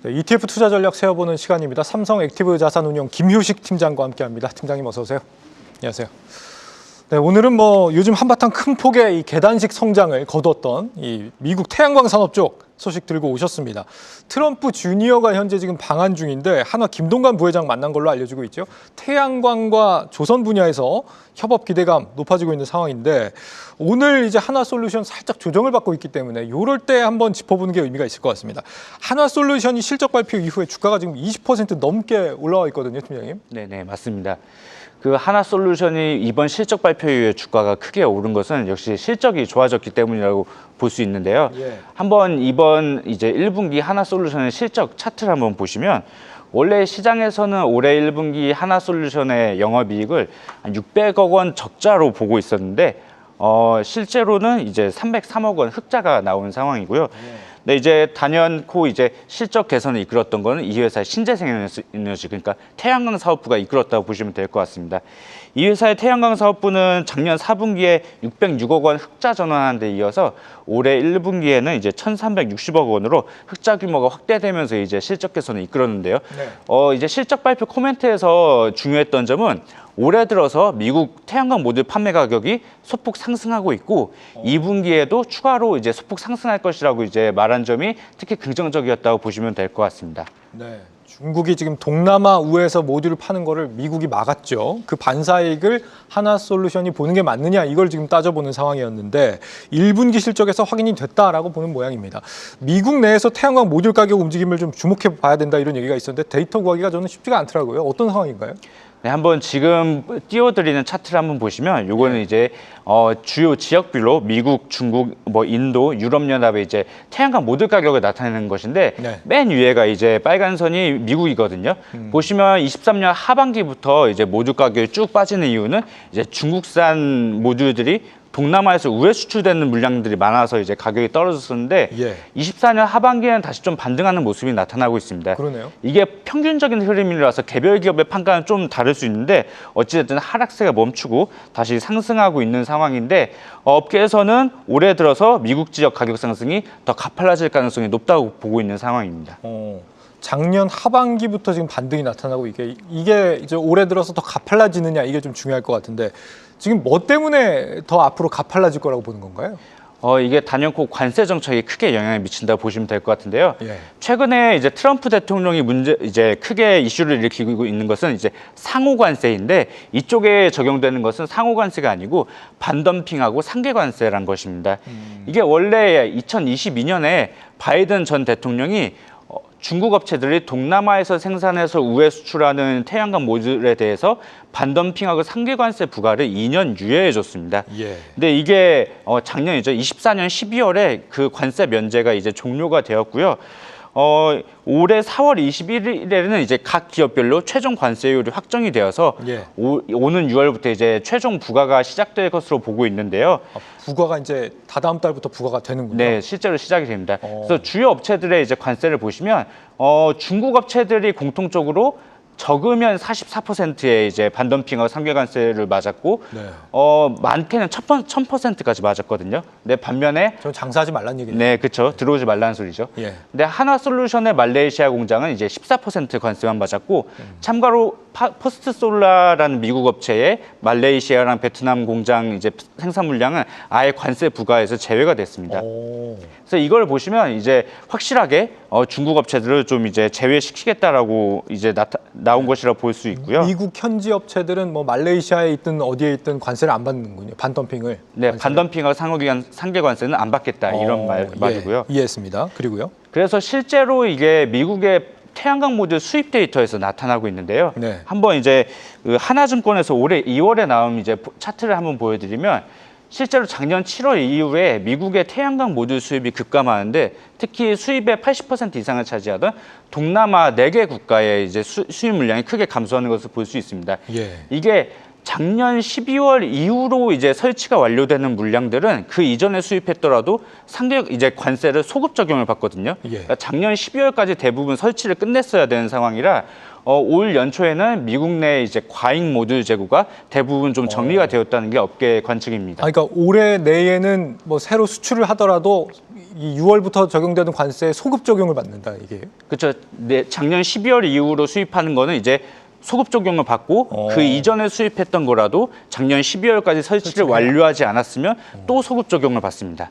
네, ETF 투자 전략 세워보는 시간입니다. 삼성 액티브 자산운용 김효식 팀장과 함께합니다. 팀장님 어서 오세요. 안녕하세요. 네, 오늘은 요즘 한바탕 큰 폭의 이 계단식 성장을 거뒀던 이 미국 태양광 산업 쪽 소식 들고 오셨습니다. 트럼프 주니어가 현재 지금 방한 중인데 한화 김동관 부회장 만난 걸로 알려지고 있죠. 태양광과 조선 분야에서 협업 기대감 높아지고 있는 상황인데 오늘 이제 한화솔루션 살짝 조정을 받고 있기 때문에 이럴 때 한번 짚어보는 게 의미가 있을 것 같습니다. 한화솔루션이 실적 발표 이후에 주가가 지금 20% 넘게 올라와 있거든요, 팀장님. 네, 맞습니다. 그 한화솔루션이 이번 실적 발표 이후에 주가가 크게 오른 것은 역시 실적이 좋아졌기 때문이라고 볼 수 있는데요. 한번 이번 이제 1분기 한화솔루션의 실적 차트를 한번 보시면 원래 시장에서는 올해 1분기 한화솔루션의 영업이익을 한 600억 원 적자로 보고 있었는데 실제로는 이제 303억 원 흑자가 나온 상황이고요. 근데 이제 단연코 이제 실적 개선을 이끌었던 거는 이 회사의 신재생에너지 그러니까 태양광 사업부가 이끌었다고 보시면 될 것 같습니다. 이 회사의 태양광 사업부는 작년 4분기에 606억 원 흑자 전환한 데 이어서 올해 1분기에는 이제 1,360억 원으로 흑자 규모가 확대되면서 이제 실적 개선을 이끌었는데요. 이제 실적 발표 코멘트에서 중요했던 점은 올해 들어서 미국 태양광 모듈 판매 가격이 소폭 상승하고 있고 2분기에도 추가로 이제 소폭 상승할 것이라고 이제 말한 점이 특히 긍정적이었다고 보시면 될 것 같습니다. 네. 중국이 지금 동남아 우에서 모듈을 파는 거를 미국이 막았죠. 그 반사이익을 한화솔루션이 보는 게 맞느냐 이걸 지금 따져보는 상황이었는데 1분기 실적에서 확인이 됐다라고 보는 모양입니다. 미국 내에서 태양광 모듈 가격 움직임을 좀 주목해 봐야 된다 이런 얘기가 있었는데 데이터 구하기가 저는 쉽지가 않더라고요. 어떤 상황인가요? 네, 한번 지금 띄워드리는 차트를 한번 보시면 요거는 이제 주요 지역별로 미국, 중국, 인도, 유럽연합의 이제 태양광 모듈 가격을 나타내는 것인데 맨 위에가 이제 빨간 선이 미국이거든요. 보시면 23년 하반기부터 이제 모듈 가격이 쭉 빠지는 이유는 이제 중국산 모듈들이 동남아에서 우회 수출되는 물량들이 많아서 이제 가격이 떨어졌었는데 24년 하반기에는 다시 좀 반등하는 모습이 나타나고 있습니다. 그러네요. 이게 평균적인 흐름이라서 개별 기업의 판가는 좀 다를 수 있는데 어찌됐든 하락세가 멈추고 다시 상승하고 있는 상황인데 업계에서는 올해 들어서 미국 지역 가격 상승이 더 가팔라질 가능성이 높다고 보고 있는 상황입니다. 작년 하반기부터 지금 반등이 나타나고 이게 이제 올해 들어서 더 가팔라지느냐 이게 좀 중요할 것 같은데 지금 뭐 때문에 더 앞으로 가팔라질 거라고 보는 건가요? 이게 단연코 관세 정책이 크게 영향을 미친다고 보시면 될 것 같은데요. 최근에 이제 트럼프 대통령이 이제 크게 이슈를 일으키고 있는 것은 이제 상호 관세인데 이쪽에 적용되는 것은 상호 관세가 아니고 반덤핑하고 상계 관세란 것입니다. 이게 원래 2022년에 바이든 전 대통령이 중국 업체들이 동남아에서 생산해서 우회 수출하는 태양광 모듈에 대해서 반덤핑하고 상계관세 부과를 2년 유예해 줬습니다. 근데 이게 작년이죠. 24년 12월에 그 관세 면제가 이제 종료가 되었고요. 올해 4월 21일에는 이제 각 기업별로 최종 관세율이 확정이 되어서 오는 6월부터 이제 최종 부과가 시작될 것으로 보고 있는데요. 부과가 이제 다다음 달부터 부과가 되는군요. 네, 실제로 시작이 됩니다. 그래서 주요 업체들의 이제 관세를 보시면 중국 업체들이 공통적으로 적으면 44%의 이제 반덤핑하고 상계관세를 맞았고 많게는 1000%까지 맞았거든요. 근데 반면에 전 장사하지 말란 얘기죠. 네, 그렇죠. 들어오지 말라는 소리죠. 근데 한화솔루션의 말레이시아 공장은 이제 14% 관세만 맞았고 참고로 퍼스트솔라라는 미국 업체의 말레이시아랑 베트남 공장 이제 생산 물량은 아예 관세 부과에서 제외가 됐습니다. 그래서 이걸 보시면 이제 확실하게 중국 업체들을 좀 이제 제외시키겠다라고 이제 나온 것이라 볼 수 있고요. 미국 현지 업체들은 말레이시아에 있든 어디에 있든 관세를 안 받는군요. 반덤핑을. 네, 반덤핑하고 상계 관세는 안 받겠다 이런 말이고요. 이해했습니다. 그리고요. 그래서 실제로 이게 미국의 태양광 모듈 수입 데이터에서 나타나고 있는데요. 한번 이제 하나증권에서 올해 2월에 나온 이제 차트를 한번 보여드리면 실제로 작년 7월 이후에 미국의 태양광 모듈 수입이 급감하는데 특히 수입의 80% 이상을 차지하던 동남아 4개 국가의 이제 수입 물량이 크게 감소하는 것을 볼 수 있습니다. 이게 작년 12월 이후로 이제 설치가 완료되는 물량들은 그 이전에 수입했더라도 상대 이제 관세를 소급 적용을 받거든요. 그러니까 작년 12월까지 대부분 설치를 끝냈어야 되는 상황이라 올 연초에는 미국 내 이제 과잉 모듈 재고가 대부분 좀 정리가 되었다는 게 업계 관측입니다. 그러니까 올해 내에는 뭐 새로 수출을 하더라도 이 6월부터 적용되는 관세에 소급 적용을 받는다 이게. 그렇죠. 네, 작년 12월 이후로 수입하는 거는 이제 소급 적용을 받고 그 이전에 수입했던 거라도 작년 12월까지 설치를 완료하지 않았으면 또 소급 적용을 받습니다.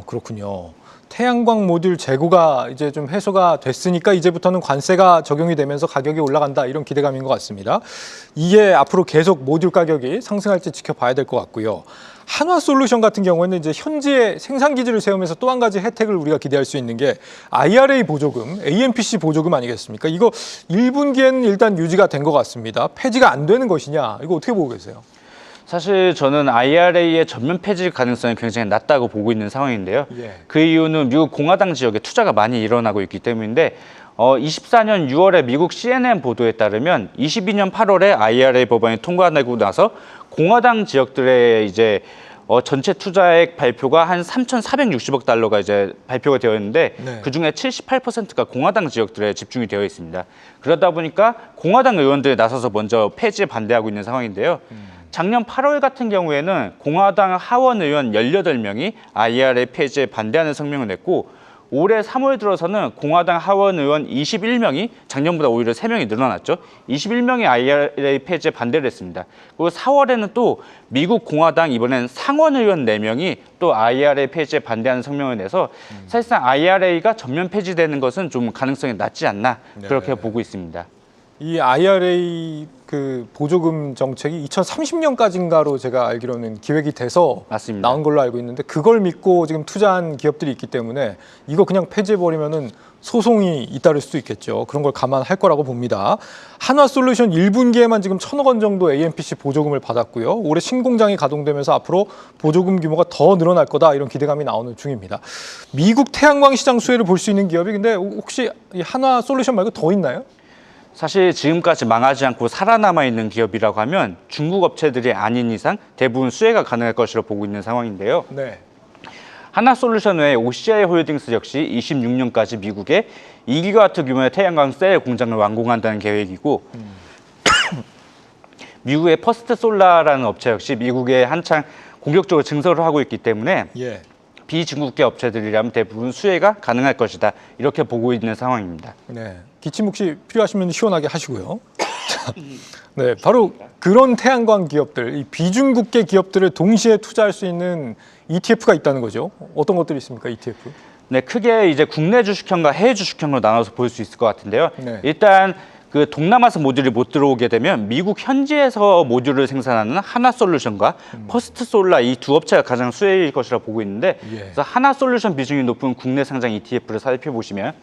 그렇군요. 태양광 모듈 재고가 이제 좀 해소가 됐으니까 이제부터는 관세가 적용이 되면서 가격이 올라간다 이런 기대감인 것 같습니다. 이게 앞으로 계속 모듈 가격이 상승할지 지켜봐야 될 것 같고요. 한화솔루션 같은 경우에는 이제 현지에 생산 기지를 세우면서 또 한 가지 혜택을 우리가 기대할 수 있는 게 IRA 보조금, AMPC 보조금 아니겠습니까? 이거 1분기에는 일단 유지가 된 것 같습니다. 폐지가 안 되는 것이냐? 이거 어떻게 보고 계세요? 사실 저는 IRA의 전면 폐지 가능성이 굉장히 낮다고 보고 있는 상황인데요. 그 이유는 미국 공화당 지역에 투자가 많이 일어나고 있기 때문인데 24년 6월에 미국 CNN 보도에 따르면 22년 8월에 IRA 법안이 통과되고 나서 공화당 지역들의 이제 전체 투자액 발표가 한 3,460억 달러가 이제 발표가 되어 있는데 그 중에 78%가 공화당 지역들에 집중이 되어 있습니다. 그러다 보니까 공화당 의원들이 나서서 먼저 폐지에 반대하고 있는 상황인데요. 작년 8월 같은 경우에는 공화당 하원 의원 18명이 IRA 폐지에 반대하는 성명을 냈고 올해 3월 들어서는 공화당 하원 의원 21명이 작년보다 오히려 3명이 늘어났죠. 21명이 IRA 폐지에 반대를 했습니다. 그리고 4월에는 또 미국 공화당 이번엔 상원 의원 4명이 또 IRA 폐지에 반대하는 성명을 내서 사실상 IRA가 전면 폐지되는 것은 좀 가능성이 낮지 않나 그렇게 보고 있습니다. 이 IRA 그 보조금 정책이 2030년까지인가로 제가 알기로는 기획이 돼서 맞습니다. 나온 걸로 알고 있는데 그걸 믿고 지금 투자한 기업들이 있기 때문에 이거 그냥 폐지해버리면은 소송이 잇따를 수도 있겠죠. 그런 걸 감안할 거라고 봅니다. 한화솔루션 1분기에만 지금 1,000억 원 정도 AMPC 보조금을 받았고요. 올해 신공장이 가동되면서 앞으로 보조금 규모가 더 늘어날 거다 이런 기대감이 나오는 중입니다. 미국 태양광 시장 수혜를 볼 수 있는 기업이 근데 혹시 이 한화솔루션 말고 더 있나요? 사실 지금까지 망하지 않고 살아남아 있는 기업이라고 하면 중국 업체들이 아닌 이상 대부분 수혜가 가능할 것으로 보고 있는 상황인데요. 한화솔루션 외에 OCI 홀딩스 역시 26년까지 미국에 2기가와트 규모의 태양광 셀 공장을 완공한다는 계획이고 미국의 퍼스트 솔라라는 업체 역시 미국에 한창 공격적으로 증설을 하고 있기 때문에 비중국계 업체들이라면 대부분 수혜가 가능할 것이다. 이렇게 보고 있는 상황입니다. 기침 혹시 필요하시면 시원하게 하시고요. 네, 바로 그런 태양광 기업들, 이 비중국계 기업들을 동시에 투자할 수 있는 ETF가 있다는 거죠. 어떤 것들이 있습니까, ETF? 네, 크게 이제 국내 주식형과 해외 주식형으로 나눠서 볼 수 있을 것 같은데요. 일단 그 동남아에서 모듈이 못 들어오게 되면 미국 현지에서 모듈을 생산하는 한화솔루션과 퍼스트솔라 이 두 업체가 가장 수혜일 것이라 보고 있는데 그래서 한화솔루션 비중이 높은 국내 상장 ETF를 살펴보시면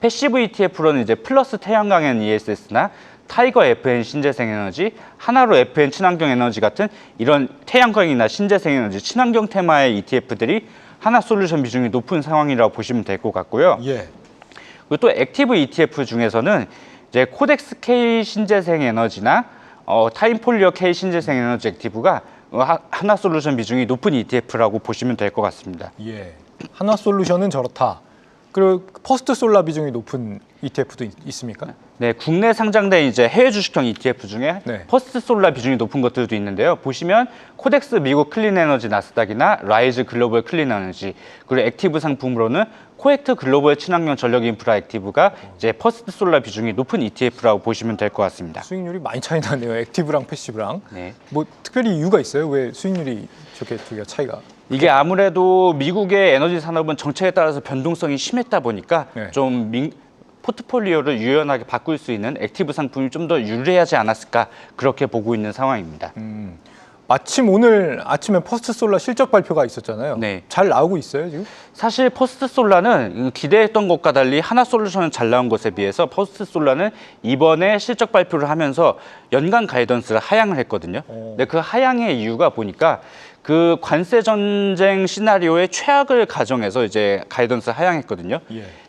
패시브 ETF로는 이제 플러스 태양광엔 ESS나 타이거 FN 신재생에너지, 하나로 FN 친환경 에너지 같은 이런 태양광이나 신재생에너지 친환경 테마의 ETF들이 한화솔루션 비중이 높은 상황이라고 보시면 될 것 같고요. 그리고 또 액티브 ETF 중에서는 이제 코덱스 K 신재생에너지나 타임폴리어 K 신재생에너지 액티브가 한화솔루션 비중이 높은 ETF라고 보시면 될 것 같습니다. 한화솔루션은 저렇다. 그리고 퍼스트솔라 비중이 높은 ETF도 있습니까? 네, 국내 상장된 이제 해외 주식형 ETF 중에 퍼스트솔라 비중이 높은 것들도 있는데요. 보시면 코덱스 미국 클린에너지 나스닥이나 라이즈 글로벌 클린에너지 그리고 액티브 상품으로는 코액트 글로벌 친환경 전력 인프라 액티브가 이제 퍼스트솔라 비중이 높은 ETF라고 보시면 될 것 같습니다. 수익률이 많이 차이 나네요. 액티브랑 패시브랑. 뭐 특별히 이유가 있어요? 왜 수익률이 저렇게 두 개가 차이가? 이게 아무래도 미국의 에너지 산업은 정책에 따라서 변동성이 심했다 보니까 좀 포트폴리오를 유연하게 바꿀 수 있는 액티브 상품이 좀 더 유리하지 않았을까 그렇게 보고 있는 상황입니다. 마침 오늘 아침에 퍼스트솔라 실적 발표가 있었잖아요. 잘 나오고 있어요 지금? 사실 퍼스트솔라는 기대했던 것과 달리 한화솔루션은 잘 나온 것에 비해서 퍼스트솔라는 이번에 실적 발표를 하면서 연간 가이던스를 하향을 했거든요. 근데 그 하향의 이유가 보니까 그 관세 전쟁 시나리오의 최악을 가정해서 이제 가이던스 하향했거든요.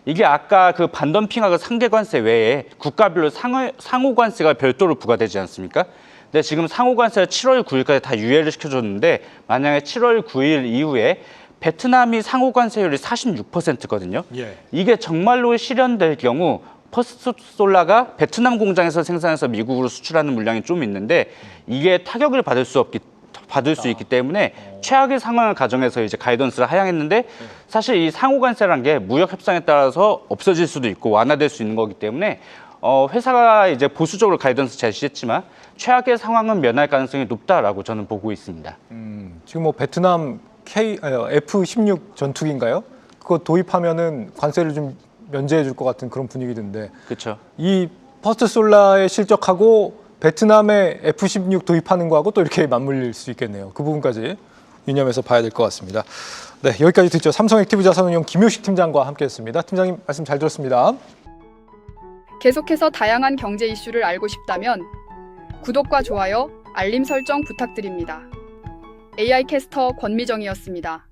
이게 아까 그 반덤핑하고 상계 관세 외에 국가별로 상호 관세가 별도로 부과되지 않습니까? 근데 지금 상호관세를 7월 9일까지 다 유예를 시켜줬는데 만약에 7월 9일 이후에 베트남이 상호관세율이 46%거든요. 예. 이게 정말로 실현될 경우 퍼스트솔라가 베트남 공장에서 생산해서 미국으로 수출하는 물량이 좀 있는데 이게 타격을 받을 수 있기 때문에 최악의 상황을 가정해서 이제 가이던스를 하향했는데 사실 이 상호관세란 게 무역 협상에 따라서 없어질 수도 있고 완화될 수 있는 거기 때문에 회사가 이제 보수적으로 가이던스 제시했지만 최악의 상황은 면할 가능성이 높다라고 저는 보고 있습니다. 지금 뭐 베트남 F-16 전투기인가요? 그거 도입하면은 관세를 좀 면제해 줄 것 같은 그런 분위기던데. 그렇죠. 이 퍼스트솔라의 실적하고 베트남의 F-16 도입하는 거하고 또 이렇게 맞물릴 수 있겠네요. 그 부분까지 유념해서 봐야 될 것 같습니다. 네, 여기까지 듣죠. 삼성액티브 자산운용 김효식 팀장과 함께했습니다. 팀장님 말씀 잘 들었습니다. 계속해서 다양한 경제 이슈를 알고 싶다면 구독과 좋아요, 알림 설정 부탁드립니다. AI 캐스터 권미정이었습니다.